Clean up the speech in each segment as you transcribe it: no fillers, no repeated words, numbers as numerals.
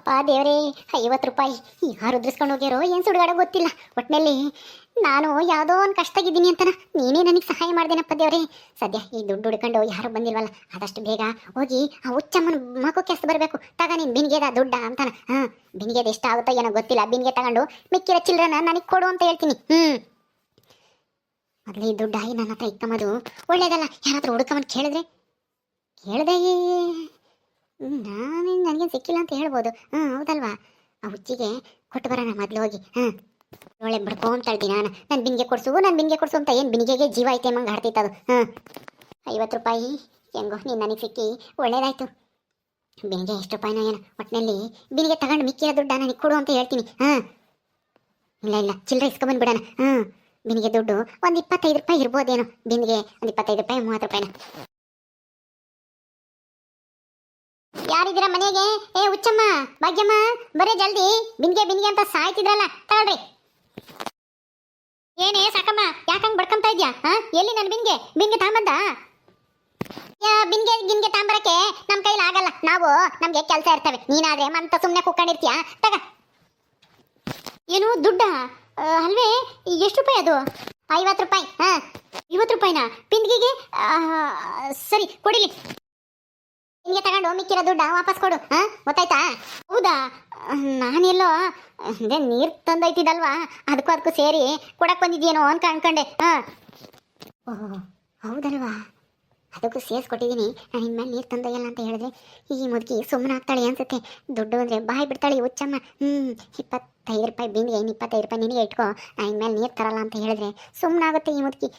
ಅಪ್ಪ ದೇವರೇ, 50 ರೂಪಾಯಿ ಯಾರು ಉದ್ರಿಸ್ಕೊಂಡು ಹೋಗ್ಯಾರೋ ಏನು ಸುಡುಗಾಡೋ ಗೊತ್ತಿಲ್ಲ. ಒಟ್ಟಿನಲ್ಲಿ ನಾನು ಯಾವುದೋ ಒಂದು ಕಷ್ಟಗಿದ್ದೀನಿ ಅಂತನ ನೀನೇ ನನಗೆ ಸಹಾಯ ಮಾಡ್ದೇನಪ್ಪ ದೇವರೇ. ಸದ್ಯ ಈ ದುಡ್ಡು ಹುಡ್ಕೊಂಡು ಯಾರು ಬಂದಿಲ್ವಲ್ಲ, ಆದಷ್ಟು ಬೇಗ ಹೋಗಿ ಆ ಹುಚ್ಚಮ್ಮನ ಮಕ್ಕಕ್ಕೆ ಎಷ್ಟು ಬರಬೇಕು. ತಗ ನೀನು ಬಿನ್ಗೆದ ದುಡ್ಡ ಅಂತಾನ. ಬಿನ್ಗೆದ ಎಷ್ಟಾಗುತ್ತೋ ಏನೋ ಗೊತ್ತಿಲ್ಲ. ಬಿನ್ಗೆ ತಗೊಂಡು ಮಿಕ್ಕಿರೋ ಚಿಲ್ಲರನ ನನಗೆ ಕೊಡು ಅಂತ ಹೇಳ್ತೀನಿ. ಮೊದಲು ಈ ದುಡ್ಡಾಗಿ ನನ್ನ ಹತ್ರ ಇಕ್ಕಮ್ಮದು ಒಳ್ಳೇದಲ್ಲ. ಯಾರಾದ್ರೂ ಹುಡುಕಮ್ಮನ್ ಕೇಳಿದೆ ನನಗೇನು ಸಿಕ್ಕಿಲ್ಲ ಅಂತ ಹೇಳ್ಬೋದು. ಹೌದಲ್ವಾ, ಆ ಹುಚ್ಚಿಗೆ ಕೊಟ್ಟು ಬರೋಣ ಮೊದಲು ಹೋಗಿ. ಒಳ್ಳೆ ಬಡ್ಕೊಂತಾಳ್ತೀನಿ ನಾನು ಬಿನ್ಗೆ ಕೊಡ್ಸು ಅಂತ. ಏನು ಬಿನ್ಗೆಗೆ ಜೀವ ಐತೆ ಮಂಗೆ ಆಡ್ತೈತೆ ಅದು. 50 ರೂಪಾಯಿ ಹೆಂಗೋ ನೀನು ನನಗೆ ಸಿಕ್ಕಿ ಒಳ್ಳೇದಾಯ್ತು. ಬಿನ್ಗೆ ಎಷ್ಟು ರೂಪಾಯಿನೋ ಏನೋ, ಒಟ್ಟಿನಲ್ಲಿ ಬಿನ್ಗೆ ತಗೊಂಡು ಮಿಕ್ಕಿರೋ ದುಡ್ಡ ನನಗೆ ಕೊಡು ಅಂತ ಹೇಳ್ತೀನಿ. ಇಲ್ಲ ಚಿಲ್ಲರೆ ಇಸ್ಕೊಂಬಂದ್ಬಿಡೋಣ. ಬಿನ್ಗೆ ದುಡ್ಡು ಒಂದು 25 ರೂಪಾಯಿ ಇರ್ಬೋದೇನೋ. ಬಿನ್ಗೆ ಒಂದು 25 ರೂಪಾಯಿ 30 ರೂಪಾಯಿನ. ಯಾರಿದ್ದೀರಾ ಮನೆಗೆ? ಏ ಹುಚ್ಚಮ್ಮ, ಭಾಗ್ಯಮ್ಮ, ಬರೇ ಜಲ್ದಿ. ಬಿನ್ಗೆ ಅಂತ ಸಾಯ್ತಿದ್ರಲ್ಲ, ತಗೊಳ್ರಿ. ಏನೇ ಸಾಕಮ್ಮ, ಯಾಕಂಗ್ ಬಡ್ಕೊಂತ ಇದ್ಯಾ? ಎಲ್ಲಿ ನನ್ನ ಬಿನ್ಗೆ ತಾಂಬಂದ? ಬಿನ್ಗೆ ತಾಂಬರಕ್ಕೆ ನಮ್ಮ ಕೈಲಿ ಆಗಲ್ಲ. ನಮ್ಗೆ ಕೆಲಸ ಇರ್ತವೆ. ನೀನಾದ್ರೆ ಮಂತ ಸುಮ್ಮನೆ ಕುತ್ಕೊಂಡಿರ್ತೀಯ. ತಗ. ಏನು ದುಡ್ಡ ಅಲ್ವೇ? ಎಷ್ಟು ರೂಪಾಯಿ ಅದು? 50 ರೂಪಾಯಿ. 50 ರೂಪಾಯಿನಾ ಬಿನ್ಗೆ? ಸರಿ ಕೊಡಿಲಿ. ನಿಮಗೆ ತಗೊಂಡು ಮಿಕ್ಕಿರೋ ದುಡ್ಡ ವಾಪಸ್ ಕೊಡು. ಗೊತ್ತಾಯ್ತಾ? ಹೌದಾ, ನಾನೆಲ್ಲೋ ಅಂದ್ರೆ ನೀರು ತಂದೈತಿದಲ್ವಾ, ಅದಕ್ಕೂ ಸೇರಿ ಕೊಡಕ್ ಬಂದಿದ್ಯೇನೋ ಅಂತ ಅನ್ಕೊಂಡೆ. ಓಹ್ ಹೌದಲ್ವಾ, ಅದಕ್ಕೂ ಸೇರಿಸ್ಕೊಟ್ಟಿದ್ದೀನಿ. ನಾನು ಇನ್ಮೇಲೆ ನೀರು ತಂದೊಯ್ಯಲ್ಲ ಅಂತ ಹೇಳಿದ್ರೆ ಈ ಮುದುಕಿ ಸುಮ್ಮನೆ ಆಗ್ತಾಳೆ ಅನ್ಸುತ್ತೆ. ದುಡ್ಡು ಅಂದರೆ ಬಾಯಿ ಬಿಡ್ತಾಳೆ ಈ ಹುಚ್ಚಮ್ಮ. 25 ರೂಪಾಯಿ ಬಿನ್ಗೆ, 25 ರೂಪಾಯಿ ನಿನಗೆ ಇಟ್ಕೋ. ನಾನು ಇನ್ಮೇಲೆ ನೀರು ತರಲ್ಲ ಅಂತ ಹೇಳಿದ್ರೆ ಸುಮ್ಮನಾಗುತ್ತೆ ಈ ಮುದುಕಿ.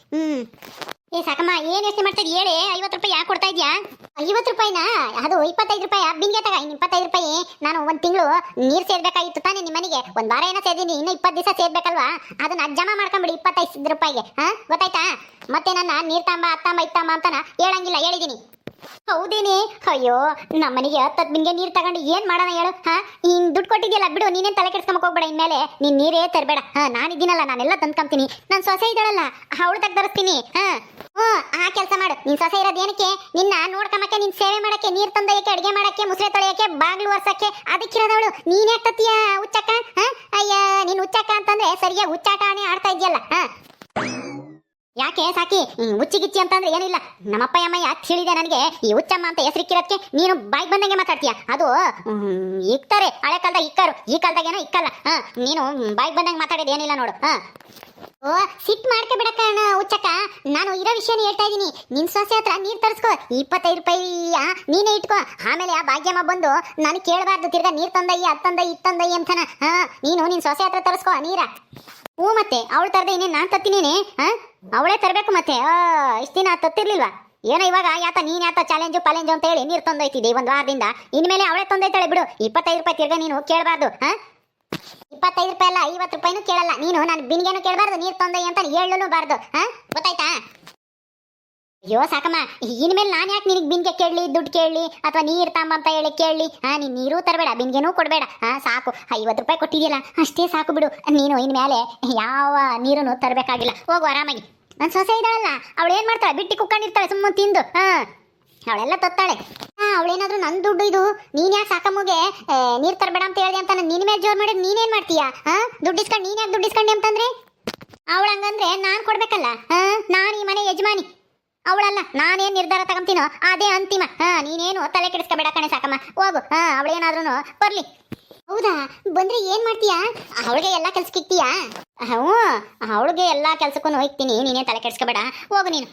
ಏ ಸಾಕಮ್ಮ, ಏನು ಯೋಚನೆ ಮಾಡ್ತಾ ಇದ್ದೀಯ ಹೇಳಿ? 50 ರೂಪಾಯಿ ಯಾಕೆ ಕೊಡ್ತಾ ಇದೆಯಾ? 50 ರೂಪಾಯಿನಾ? ಅದು 25 ರೂಪಾಯಿ ಬಿನ್ಗೆ ತಗ. ಇನ್ನು 25 ರೂಪಾಯಿ ನಾನು ಒಂದು ತಿಂಗಳು ನೀರು ಸೇರ್ಬೇಕಾಗಿತ್ತು ತಾನೇ ನಿಮ್ಮ ಮನೆಗೆ. ಒಂದು ವಾರ ಏನೋ ಸೇರಿದ್ದೀನಿ, ಇನ್ನು 20 ದಿವಸ ಸೇರ್ಬೇಕಲ್ವಾ? ಅದನ್ನ ಜಮಾ ಮಾಡ್ಕೊಂಬಿಡಿ 25 ರೂಪಾಯಿಗೆ. ಗೊತ್ತಾಯ್ತಾ? ಮತ್ತೆ ನನ್ನ ನೀರು ತಾಂಬ ಅತ್ತಂಬ ಇತ್ತಂಬ ಅಂತಾನ ಹೇಳಂಗಿಲ್ಲ, ಹೇಳಿದ್ದೀನಿ. ಹೌದೇನೆ? ಅಯ್ಯೋ, ನಮ್ಮ ಮನೆಗೆ 10 ಬಿನ್ಗೆ ನೀರು ತಗೊಂಡು ಏನು ಮಾಡೋಣ ಹೇಳು? ನೀನು ದುಡ್ಡು ಕೊಟ್ಟಿದ್ಯಲ್ಲ ಬಿಡು, ನೀನೇನು ತಲೆ ಕೆಡ್ಸ್ಕೊಂಬಕ್ ಹೋಗ್ಬೇಡ. ಇನ್ಮೇಲೆ ನೀನು ನೀರೇ ತರಬೇಡ. ನಾನಿದ್ದೀನಲ್ಲ, ನಾನೆಲ್ಲ ತಂದ್ಕೊಂತೀನಿ. ನಾನು ಸೊಸೆ ಇದ್ದಾಳಲ್ಲ, ಅವಳು ತಗ ತರಿಸ್ತೀನಿ. ಆ ಕೆಲಸ ಮಾಡು. ನೀನು ಸೊಸೆ ಇರೋದು ಏನಕ್ಕೆ? ನಿನ್ನ ನೋಡ್ಕೊಂಬಕ್ಕೆ, ನಿನ್ನ ಸೇವೆ ಮಾಡಕ್ಕೆ, ನೀರು ತಂದೊಯ್ಯಕ್ಕೆ, ಅಡುಗೆ ಮಾಡಕ್ಕೆ, ಮುಸ್ರೆ ತೊಳೆಯಕ್ಕೆ, ಬಾಗ್ಲು ಒರ್ಸಕ್ಕೆ, ಅದಕ್ಕಿರೋದವಳು. ನೀನೇ ಆಗ್ತತೀಯ ಹುಚ್ಚಕ್ಕ? ಅಯ್ಯ, ನೀನು ಹುಚ್ಚಕ್ಕ ಅಂತಂದ್ರೆ ಸರಿಯಾಗಿ ಹುಚ್ಚಾಟನೇ ಆಡ್ತಾ ಇದೆಯಲ್ಲ. ಯಾಕೆ ಸಾಕಿ ಹುಚ್ಚಿಗಿಚ್ಚಿ ಅಂತಂದ್ರೆ ಏನಿಲ್ಲ. ನಮ್ಮಪ್ಪ ಅಮ್ಮಯ್ಯ ತಿಳಿದೆ ನನಗೆ ಈ ಹುಚ್ಚಮ್ಮ ಅಂತ ಹೆಸರಿಕ್ಕಿರೋದಕ್ಕೆ ನೀನು ಬಾಯ್ಗೆ ಬಂದಂಗೆ ಮಾತಾಡ್ತೀಯ. ಅದು ಇಕ್ತಾರೆ, ಹಳೆ ಕಾಲದಾಗ ಇಕ್ಕರು, ಈ ಕಾಲದಾಗ ಏನೋ ಇಕ್ಕಲ್ಲ. ನೀನು ಬಾಯ್ಗೆ ಬಂದಂಗೆ ಮಾತಾಡೋದು ಏನಿಲ್ಲ ನೋಡು. ಓ ಸಿಟ್ಟು ಮಾಡ್ಕೊಬಿಡಕ್ಕ ಹುಚ್ಚಕ್ಕ. ನಾನು ಇರೋ ವಿಷಯನೇ ಹೇಳ್ತಾ ಇದ್ದೀನಿ. ನಿನ್ ಸೊಸೆ ಹತ್ರ ನೀರು ತರಿಸ್ಕೋ. 25 ರೂಪಾಯಿ ನೀನೇ ಇಟ್ಕೋ. ಆಮೇಲೆ ಆ ಭಾಗ್ಯಮ್ಮ ಬಂದು ನಾನು ಕೇಳಬಾರ್ದು ತಿರ್ಗಾ ನೀರು ತಂದಯ್ಯ ಅತ್ತಂದಯ್ಯ ಇತ್ತಂದಯ್ಯ ಅಂತನ. ನೀನು ನಿನ್ ಸೊಸೆ ಹತ್ರ ತರಿಸ್ಕೋ ನೀರ. ಮತ್ತೆ ಅವಳು ತರದೆ ಇನ್ನೇನು ನಾನು ತತ್ತಿನೇನೆ? ಅವಳೇ ತರಬೇಕು. ಮತ್ತೆ ಇಷ್ಟು ದಿನ ತತ್ತಿರ್ಲಿಲ್ವಾ ಏನೋ? ಇವಾಗ ನೀನ್ ಚಾಲೆಂಜು ಪಾಲೆಂಜು ಅಂತ ಹೇಳಿ ನೀರು ತಂದೈತಿದ್ದೆ ಒಂದು ವಾರದಿಂದ. ಇನ್ಮೇಲೆ ಅವಳೇ ತಂದೈತಾಳೆ ಬಿಡು. 25 ರೂಪಾಯಿ ತಿರ್ಗಾ ನೀನು ಕೇಳಬಾರ್ದು. 25 ರೂಪಾಯಿ ಅಲ್ಲ, 50 ರೂಪಾಯಿನೂ ಕೇಳಲ್ಲ ನೀನು. ನಾನು ಬಿನ್ಗೇನು ಕೇಳಬಾರ್ದು, ನೀರು ತಂದಯ್ಯ ಅಂತ ಹೇಳಲೂಬಾರ್ದು. ಗೊತ್ತಾಯ್ತಾ? ಅಯ್ಯೋ ಸಾಕಮ್ಮ, ಇನ್ಮೇಲೆ ನಾನು ಯಾಕೆ ನಿನಗೆ ಬಿನ್ಗೆ ಕೇಳಲಿ, ದುಡ್ಡು ಕೇಳಲಿ, ಅಥವಾ ನೀರು ತಾಂಬ ಅಂತ ಹೇಳಿ ಕೇಳಲಿ? ನೀನು ನೀರು ತರಬೇಡ, ಬಿನ್ಗೆನೂ ಕೊಡಬೇಡ. ಸಾಕು, 50 ರೂಪಾಯಿ ಕೊಟ್ಟಿದ್ಯಲ್ಲ ಅಷ್ಟೇ ಸಾಕು ಬಿಡು. ನೀನು ಇನ್ಮೇಲೆ ಯಾವ ನೀರನ್ನು ತರಬೇಕಾಗಿಲ್ಲ. ಹೋಗು ಆರಾಮಾಗಿ. ನನ್ನ ಸೊಸೆ ಇದ್ದಾಳಲ್ಲ, ಅವಳು ಏನು ಮಾಡ್ತಾಳೆ? ಬಿಟ್ಟು ಕುಕ್ಕೊಂಡಿರ್ತಾಳೆ ಸುಮ್ಮನೆ ತಿಂದು. ಅವಳೆಲ್ಲ ತತ್ತಾಳೆ. ಅವಳೇನಾದ್ರೂ ನನ್ನ ದುಡ್ಡು ಇದು, ನೀನ್ ಯಾಕೆ ಸಾಕಮ್ಮಗೆ ನೀರು ತರಬೇಡ ಅಂತ ಹೇಳಿದೆ ಅಂತ ನಿನ್ನ ಮೇಲೆ ಜೋರ್ ಮಾಡಿ ನೀನೇನ್ ಮಾಡ್ತೀಯಾ? ದುಡ್ಡು ಇಸ್ಕೊಂಡು ನೀನ್ ಯಾಕೆ ದುಡ್ಡು ಇಸ್ಕೊಂಡೆ ಅಂತಂದ್ರೆ ಅವಳು ಹಂಗಂದ್ರೆ ನಾನು ಕೊಡ್ಬೇಕಲ್ಲ. ನಾನು ಈ ಮನೆ ಯಜಮಾನಿ, ಅವಳಲ್ಲ. ನಾನೇನು ನಿರ್ಧಾರ ತಗೊಂತೀನೋ ಅದೇ ಅಂತಿಮ. ನೀನೇನು ತಲೆ ಕೆಡಿಸ್ಕೋಬೇಡ ಕಣೆ ಸಾಕಮ್ಮ. ಹೋಗು. ಅವಳೇನಾದ್ರೂ ಬರ್ಲಿ. ಹೌದಾ, ಬಂದ್ರೆ ಏನ್ ಮಾಡ್ತೀಯಾ? ಅವಳಿಗೆ ಎಲ್ಲ ಕೆಲ್ಸಕ್ಕೆ ಇಕ್ತೀಯಾ? ಅವಳಿಗೆ ಎಲ್ಲ ಕೆಲ್ಸಕ್ಕೂ ಹೋಗ್ತೀನಿ. ನೀನೇ ತಲೆ ಕೆಡಿಸ್ಕೋಬೇಡ, ಹೋಗು ನೀನು.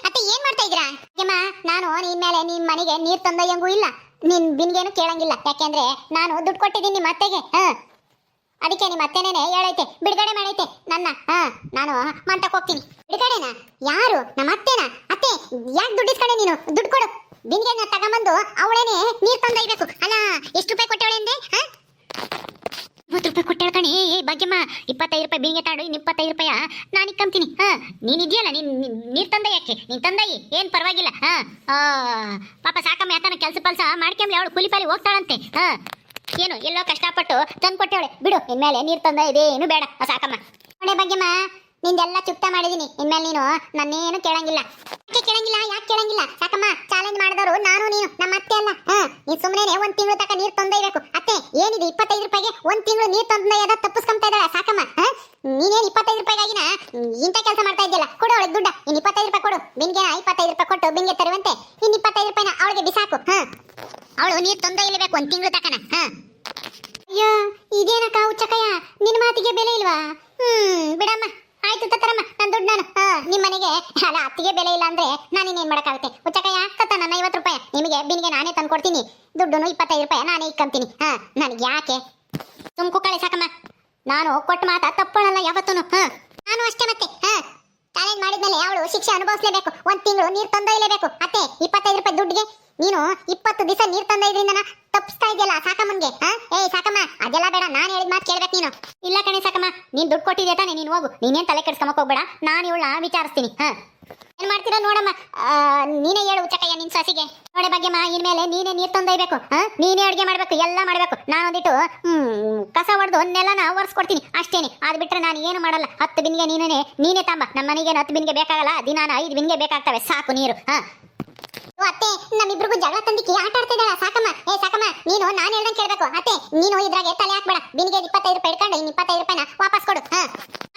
ಅತ್ತೆ ಏನ್ ಮಾಡ್ತಾ ಇದ್ದೀರಾ? ನಾನು ನಿನ್ ಮೇಲೆ ನಿನ್ ಮನೆಗೆ ನೀರ್ ತಂದಯ್ಯಂಗೂ ಇಲ್ಲ, ನಿನ್ ಬಿನ್ಗೇನು ಕೇಳಂಗಿಲ್ಲ. ಯಾಕೆಂದ್ರೆ ನಾನು ದುಡ್ಡು ಕೊಟ್ಟಿದ್ದೀನಿ ನಿಮ್ಮ ಅತ್ತೆಗೆ. ಅದಕ್ಕೆ ನಿಮ್ಮ ಅತ್ತೆನೇನೆ ಹೇಳೈತೆ, ಬಿಡುಗಡೆ ಮಾಡೈತೆ ನನ್ನ. ನಾನು ಮಂಟಕ್ಕೆ ಹೋಗ್ತೀನಿ. ಬಿಡುಗಡೆನಾ? ಯಾರು? ನಮ್ಮ ಅತ್ತೆನಾ? ಅತ್ತೆ ಯಾಕೆ ದುಡ್ಡು ಇಸ್ಕೊಂಡೆ ನೀನು? ದುಡ್ಡು ಕೊಡು. ಬಿನ್ಗೆ ತಗೊಂಬಂದು ಅವಳೇನೆ ನೀರು ತಂದೊಯ್ಬೇಕು. ಅಲ್ಲ, ಎಷ್ಟು ರೂಪಾಯಿ ಕೊಟ್ಟವಳೆ ಅಂದೆ? 50 ರೂಪಾಯಿ ಕೊಟ್ಟಳ ಕಣಿ. ಭಾಗ್ಯಮ್ಮ, 25 ರೂಪಾಯಿ ಬಿನ್ಗೆ ತಾಡು, 25 ರೂಪಾಯಿ ನಾನು ಇಕ್ಕಂತೀನಿ. ನೀನ್ ಇದೆಯಲ್ಲ, ನೀರು ತಂದಯ್ಯಕ್ಕೆ ನೀನ್ ತಂದಯ್ಯಿ ಏನು ಪರವಾಗಿಲ್ಲ. ಪಾಪ ಸಾಕಮ್ಮ ಯಾಕನ ಕೆಲಸ ಪಲ್ಸ ಮಾಡ್ಕೊಂಬ್ಲಿ, ಅವಳು ಕೂಲಿ ಪಾಲಿ ಹೋಗ್ತಾಳಂತೆ. ಏನು ಎಲ್ಲೋ ಕಷ್ಟಪಟ್ಟು ತಂದು ಕೊಟ್ಟವಳೆ ಬಿಡು. ಇನ್ಮೇಲೆ ನೀರು ತಂದ ಇದೇನು ಬೇಡ ಸಾಕಮ್ಮ. ನೋಡೆ ಭಾಗ್ಯಮ್ಮ, ನಿಂದೆಲ್ಲ ಚುಕ್ತ ಮಾಡಿದೀನಿ. ಇನ್ಮೇಲೆ ನೀನು ನನ್ನೇನು ಕೇಳಂಗಿಲ್ಲ. ಯಾಕೆ ಕೇಳಂಗಿಲ್ಲ? ಯಾಕೆ ಕೇಳಂಗಿಲ್ಲ? ಸಾಕಮ್ಮ, ಚಾಲೆಂಜ್ ಮಾಡಿದವರು ನಾನು ನೀನು, ನಮ್ಮ ಅತ್ತೆ ಅಲ್ಲ. ನೀನು ಸುಮ್ಮನೆ 1 ತಿಂಗಳು ತನಕ ನೀರು ತಂದೊಯ್ಬೇಕು. ಅತ್ತೆ ಏನಿದೆ 25 ರೂಪಾಯಿಗೆ ಒಂದ್ ತಿಂಗಳು ನೀರ್ ತಂದ ಯಾವ್ದೋ ತಪ್ಪಿಸ್ಕೊಂತ ಇದ್ದಾಳೆ ಸಾಕಮ್ಮ. ನೀನೇನ್ 25 ರೂಪಾಯಿಗಾಗಿನ ಇಂಥ ಕೆಲಸ ಮಾಡ್ತಾ ಇದ್ದಿಲ್ಲ. ಕೊಡು ಅವಳಿಗೆ ದುಡ್ಡ. ಇನ್ 25 ರೂಪಾಯಿ ಕೊಡು. ಬಿನ್ಗೆ 25 ರೂಪಾಯಿ ಕೊಟ್ಟು ಬಿನ್ಗೆ ತರುವಂತೆ ಇನ್ 25 ರೂಪಾಯಿನ ಅವಳಿಗೆ ಬಿಸಾಕು. ಅವಳು ನೀರ್ ತಂದ ಇಲ್ಲಬೇಕು ಒಂದ್ ತಿಂಗಳು ತಕನ. ಅಯ್ಯೋ ಇದೇನಕ್ಕ ಹುಚ್ಚಕಯ್ಯ, ನಿನ್ನ ಮಾತಿಗೆ ಬೆಲೆ ಇಲ್ವಾ? ಬಿಡಮ್ಮ, ಆಯ್ತು ತತ್ತರಮ್ಮ ನನ್ನ ದುಡ್ಡು ನಾನು. ನಿಮ್ಮ ಮನೆಗೆ ಅಲ್ಲ ಅತ್ತಿಗೆ ಬೆಲೆ ಇಲ್ಲ ಅಂದ್ರೆ ನಾನು ಇನ್ನೇನ್ ಮಾಡಕ್ಕಾಗುತ್ತೆ? ಹುಚ್ಚಕಯ್ಯ ತತ್ತ ನನ್ನ 50 ರೂಪಾಯಿ ನಿಮಗೆ ಬಿನ್ಗೆ ನಾನೇ ತಂದು ಕೊಡ್ತೀನಿ. ದುಡ್ಡು 25 ರೂಪಾಯಿ ನಾನೇ ಇಕ್ಕಂತೀನಿ. ನನಗೆ ಯಾಕೆ ಸುಮ್ಕು ಕಳೆ ಸಾಕಮ್ಮ. ನಾನು ಕೊಟ್ಟು ಮಾತಾ ತಪ್ಪಳಲ್ಲ ಯಾವತ್ತೂ. ನಾನು ಅಷ್ಟೇ ಮತ್ತೆ. ಚಾಲೆಂಜ್ ಮಾಡಿದ್ಮೇಲೆ ಅವಳು ಶಿಕ್ಷೆ ಅನುಭವಿಸಲೇಬೇಕು. ಒಂದ್ ತಿಂಗಳು ನೀರು ತಂದ ಇರಲೇಬೇಕು. ಅತ್ತೆ 25 ರೂಪಾಯಿ ದುಡ್ಡಿಗೆ ನೀನು 20 ದಿವಸ ನೀರು ತಂದ ಇದರಿಂದ ತಪ್ಪಿಸ್ತಾ ಇದೆಯಲ್ಲ ಸಾಕಮ್ಮನ್ಗೆ. ಸಾಕಮ್ಮ ಅದೆಲ್ಲ ಬೇಡ, ನಾನು ಹೇಳಿದ ಮಾತು ಕೇಳ್ಬೇಕು ನೀನು. ಇಲ್ಲ ಕಣೆ ಸಾಕಮ್ಮ, ನೀನ್ ದುಡ್ಡು ಕೊಟ್ಟಿದ್ಯಾ ತಾನೆ, ನೀನು ಹೋಗು. ನೀನೇನ್ ತಲೆ ಕೆಡ್ಸ್ಕೊಂಬಕ್ ಹೋಗ್ಬೇಡ, ನಾನು ಇವಳನ್ನ ವಿಚಾರಿಸ್ತೀನಿ. ಏನ್ ಮಾಡ್ತೀರಾ ನೋಡಮ್ಮ. ನೀನೇ ಹೇಳು ಉಚ್ಚಕಯ್ಯ ನಿನ್ ಸಸಿಗೆ. ನೋಡೆ ಭಾಗ್ಯಮ್ಮ, ಇನ್ಮೇಲೆ ನೀನೇ ನೀರ್ ತಂದೊಯ್ಬೇಕು. ನೀನೇ ಅಡುಗೆ ಮಾಡ್ಬೇಕು, ಎಲ್ಲ ಮಾಡ್ಬೇಕು. ನಾನು ಒಂದಿಟ್ಟು ಕಸ ಹೊಡೆದು ನೆಲನ ಒರೆಸ್ಕೊಡ್ತೀನಿ ಅಷ್ಟೇನೆ. ಅದ್ ಬಿಟ್ರೆ ನಾನು ಏನು ಮಾಡಲ್ಲ. 10 ಬಿನ್ಗೆ ನೀನೇ ತಾಂಬ. ನಮ್ಮ ಮನೆಗೆ 10 ಬಿನ್ಗೆ ಬೇಕಾಗಲ್ಲ, ದಿನ 5 ಬಿನ್ಗೆ ಬೇಕಾಗ್ತವೆ ಸಾಕು ನೀರು. ಅತ್ತೆ ನಮ್ಮಿಬ್ರಿಗೂ ಜಗಳ ತಂದಿಕ್ಕಿ ಆಟ ಆಡ್ತಾ ಇದ್ದಾಳ ಸಾಕಮ್ಮ. ಸಾಕಮ್ಮ ನೀನು ನಾನು ಹೇಳ್ದಂಗೆ ಕೇಳ್ಬೇಕು. ಅತ್ತೆ ನೀನು ಇದ್ರಾಗೆ ತಲೆ ಹಾಕ್ಬೇಡ. ಬಿನ್ಗೆ 25 ರೂಪಾಯಿ ಇಟ್ಕೊಂಡು ಇನ್ನು 25 ರೂಪಾಯಿನ ವಾಪಸ್ ಕೊಡು.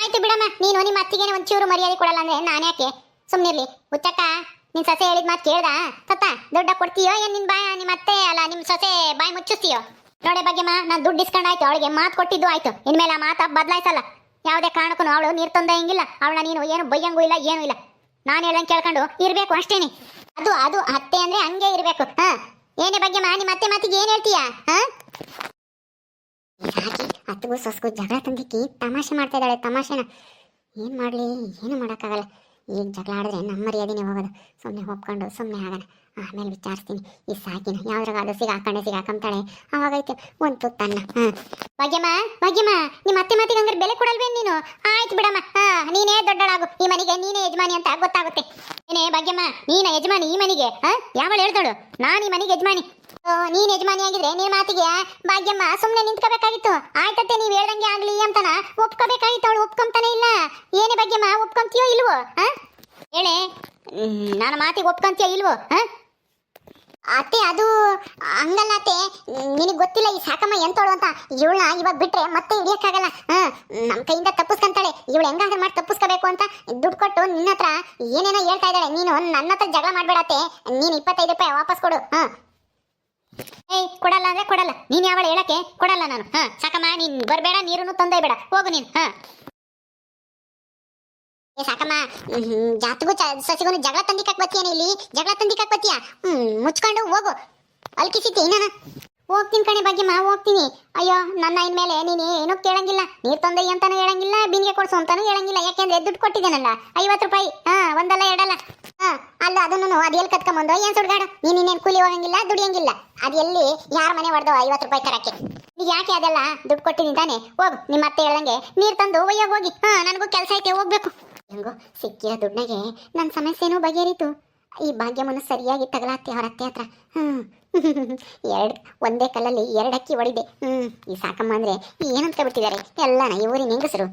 ಆಯ್ತು ಬಿಡಮ್ಮ, ನೀನು ನಿಮ್ಮ ಅತ್ತಿಗೆ ಒಂಚೂರು ಮರ್ಯಾದೆ ಕೊಡಲ್ಲ ಅಂದ್ರೆ ನಾನು ಯಾಕೆ ಸುಮ್ಮನಿರ್ಲಿ? ಹುಚ್ಚಕ್ಕ ನಿನ್ ಸೊಸೆ ಹೇಳಿದ ಮಾತು ಕೇಳ್ದ ತತ್ತ? ದುಡ್ಡ ಕೊಡ್ತೀಯೋ ಏನ್ ನಿಮ್ಮ ಅತ್ತೆ ಅಲ್ಲ ನಿಮ್ಮ ಸೊಸೆ ಬಾಯಿ ಮುಚ್ಚಿಸ್ತೀಯೋ? ನೋಡೆ ಭಾಗ್ಯಮ್ಮ, ನಾನು ದುಡ್ಡು ಇಸ್ಕೊಂಡಾಯ್ತು, ಅವಳಿಗೆ ಮಾತು ಕೊಟ್ಟಿದ್ದು ಆಯ್ತು. ಇನ್ಮೇಲೆ ಆ ಮಾತು ಬದಲಾಯಿಸಲ್ಲ ಯಾವುದೇ ಕಾರಣಕ್ಕೂ. ಅವಳು ನೀರು ತಂದ ಹಿಂಗಿಲ್ಲ, ಅವಳನ್ನ ನೀನು ಏನು ಬೈಯಂಗೂ ಇಲ್ಲ, ಏನೂ ಇಲ್ಲ. ನಾನು ಹೇಳಂಗೆ ಕೇಳ್ಕೊಂಡು ಇರ್ಬೇಕು ಅಷ್ಟೇನೆ. ಅದು ಅತ್ತೆ ಅಂದ್ರೆ ಹಂಗೆ ಇರ್ಬೇಕು. ಏನೇ ಭಾಗ್ಯಮ್ಮ, ನಿಮ್ಮ ಅತ್ತೆ ಮಾತಿಗೆ ಏನ್ ಹೇಳ್ತೀಯಾ? ಹಾಕಿ ಅತ್ತಿಗೂ ಸೊಸಗೂ ಜಗಳ ತಂದಿಕ್ಕಿ ತಮಾಷೆ ಮಾಡ್ತಾ ಇದ್ದಾಳೆ. ತಮಾಷೆನ ಏನ್ ಮಾಡ್ಲಿ? ಏನು ಮಾಡೋಕ್ಕಾಗಲ್ಲ. ಈಗ ಜಗಳ ಆಡಿದ್ರೆ ನಮ್ಮ ಮರ್ಯಾದೆನೇ ಹೋಗೋದು. ಸುಮ್ಮನೆ ಒಪ್ಕೊಂಡು ಸುಮ್ಮನೆ ಆಗೋಣ, ಆಮೇಲೆ ವಿಚಾರಿಸ್ತೀನಿ. ಈ ಸಾಕಿನ ಯಾವ್ದ್ರಾಗ ಸಿಗಾಕೊಂತಾಳೆ. ಅವಾಗೈತೆ ಒಂದು ತುತ್ತನ್ನ. ಭಾಗ್ಯಮ್ಮ ನಿಮ್ಮ ಅತ್ತೆ ಮಾತಿಗೆ ಹಂಗಾರೆ ಬೆಲೆ ಕೊಡಲ್ವೇನು ನೀನು? ಆಯ್ತು ಬಿಡಮ್ಮ, ನೀನೇ ದೊಡ್ಡಳಾಗು, ಈ ಮನೆಗೆ ನೀನೇ ಯಜಮಾನಿ ಅಂತ ಗೊತ್ತಾಗುತ್ತೆ. ಏನೇ ಭಾಗ್ಯಮ್ಮ, ನೀನ ಯಜಮಾನಿ ಈ ಮನೆಗೆ? ಯಾವಳು ಹೇಳ್ದಳು ನಾನು ಈ ಮನೆಗೆ ಯಜಮಾನಿ? ನೀನ್ ಯಜಮಾನಿ ಆಗಿದ್ರೆ ನೀನ್ ಮಾತಿಗೆ ಭಾಗ್ಯಮ್ಮ ಸುಮ್ಮನೆ ನಿಂತ್ಕೋಬೇಕಾಗಿತ್ತು. ಆಯ್ತತ್ತೆ ನೀವ್ ಹೇಳ್ದಂಗೆ ಆಗ್ಲಿ ಅಂತನ ಒಪ್ಕೋಬೇಕಾಗಿತ್ತು. ಅವಳು ಒಪ್ಕೊಂತಾನೆ ಇಲ್ಲ. ಏನೇ ಭಾಗ್ಯಮ್ಮ, ಒಪ್ಕೊಂತೀಯೋ ಇಲ್ವೋ? ಹೇಳೆ, ನನ್ನ ಮಾತಿಗೆ ಒಪ್ಕೊಂತೀಯೋ ಇಲ್ವೋ? ಅತ್ತೆ ಅದು ಹಂಗಲ್ಲ ಅತ್ತೆ, ನಿನಗೆ ಗೊತ್ತಿಲ್ಲ ಈ ಸಾಕಮ್ಮ ಎಂತೋಳು ಅಂತ. ಇವಳನ್ನ ಇವಾಗ ಬಿಟ್ರೆ ಮತ್ತೆ ಹಿಡಿಯಕ್ಕಾಗಲ್ಲ. ನಮ್ಮ ಕೈಯಿಂದ ತಪ್ಪಿಸ್ಕೊಂತಾಳೆ. ಇವಳು ಹೆಂಗಾದ್ರೂ ಮಾಡಿ ತಪ್ಪಿಸ್ಕೋಬೇಕು ಅಂತ ದುಡ್ಡು ಕೊಟ್ಟು ನಿನ್ನ ಹತ್ರ ಏನೇನೋ ಹೇಳ್ತಾ ಇದ್ದಾಳೆ. ನೀನು ನನ್ನ ಹತ್ರ ಜಗಳ ಮಾಡ್ಬೇಡತ್ತೆ. ನೀನು 25 ರೂಪಾಯಿ ವಾಪಸ್ ಕೊಡು. ಕೊಡಲ್ಲ ಅಂದ್ರೆ ಕೊಡಲ್ಲ. ನೀನ್ ಯಾವಳ ಹೇಳಕ್ಕೆ? ಕೊಡಲ್ಲ ನಾನು. ಸಾಕಮ್ಮ ನೀನ್ ಬರ್ಬೇಡ, ನೀರನ್ನು ತಂದೆ ಬೇಡ, ಹೋಗು ನೀನು. ಸಾಕಮ್ಮ, ಜಾತಿಗೂ ಸಸಿಗೂ ಜಗಳ ತಂದಿಕ್ಕಕ್ ಬತ್ತೀಯ? ಇಲ್ಲಿ ಜಗಳ ತಂದಿಕ್ಕಕ್ ಬತ್ತೀಯ? ಮುಚ್ಕೊಂಡು ಹೋಗು. ಅಲ್ಕಿಸಿತಿ ನಾನು ಹೋಗ್ತೀನಿ ಕಣೆ ಭಾಗ್ಯಮ್ಮ, ಹೋಗ್ತೀನಿ. ಅಯ್ಯೋ ನನ್ನ ಇನ್ಮೇಲೆ ನೀನು ಏನೂ ಕೇಳಂಗಿಲ್ಲ. ನೀರು ತಂದೆ ಅಂತಾನು ಹೇಳಂಗಿಲ್ಲ, ಬಿನ್ಗೆ ಕೊಡ್ಸು ಅಂತಾನು ಹೇಳಂಗಿಲ್ಲ. ಯಾಕೆಂದ್ರೆ ದುಡ್ಡು ಕೊಟ್ಟಿದ್ದೇನಲ್ಲ 50 ರೂಪಾಯಿ. ಒಂದಲ್ಲ ಎರಡಲ್ಲ. ಅಲ್ಲ ಅದನ್ನು ಅದು ಎಲ್ಲಿ ಕತ್ಕೊಂಬಂದು ಏನ್ ಸುಡ್ಗಾಡು? ನೀನು ಇನ್ನೇನು ಕೂಲಿ ಹೋಗಂಗಿಲ್ಲ, ದುಡಿಯಂಗಿಲ್ಲ. ಅದು ಎಲ್ಲಿ ಯಾರ ಮನೆ ಹೊಡೆದವ 50 ರೂಪಾಯಿ ತರಕ್ಕೆ? ಈಗ ಯಾಕೆ ಅದೆಲ್ಲ ದುಡ್ಡು ಕೊಟ್ಟಿದ್ದೀನಿ ತಾನೆ? ಹೋಗು, ನಿಮ್ಮ ಅತ್ತೆ ಹೇಳ್ದಂಗೆ ನೀರು ತಂದು ಒಯ್ಯೋಗ ಹೋಗಿ. ನನಗೂ ಕೆಲಸ ಐತೆ, ಹೋಗ್ಬೇಕು. ಹೆಂಗೋ ಸಿಕ್ಕಿರೋ ದುಡ್ಡಿಗೆ ನನ್ನ ಸಮಸ್ಯೆನೂ ಬಗೆಹರಿತು. ಈ ಭಾಗ್ಯಮ್ಮನ ಸರಿಯಾಗಿ ತಗಲಾತ್ತೆ ಅವ್ರ ಅತ್ತೆ ಹತ್ರ. ಒಂದೇ ಕಲ್ಲಲ್ಲಿ 2 ಅಕ್ಕಿ ಹೊಡಿದೆ. ಈ ಸಾಕಮ್ಮ ಅಂದ್ರೆ ಏನಂತ ಬಿಟ್ಟಿದ್ದಾರೆ ಎಲ್ಲನ ಇವರಿನ ಹೆಂಗಸರು.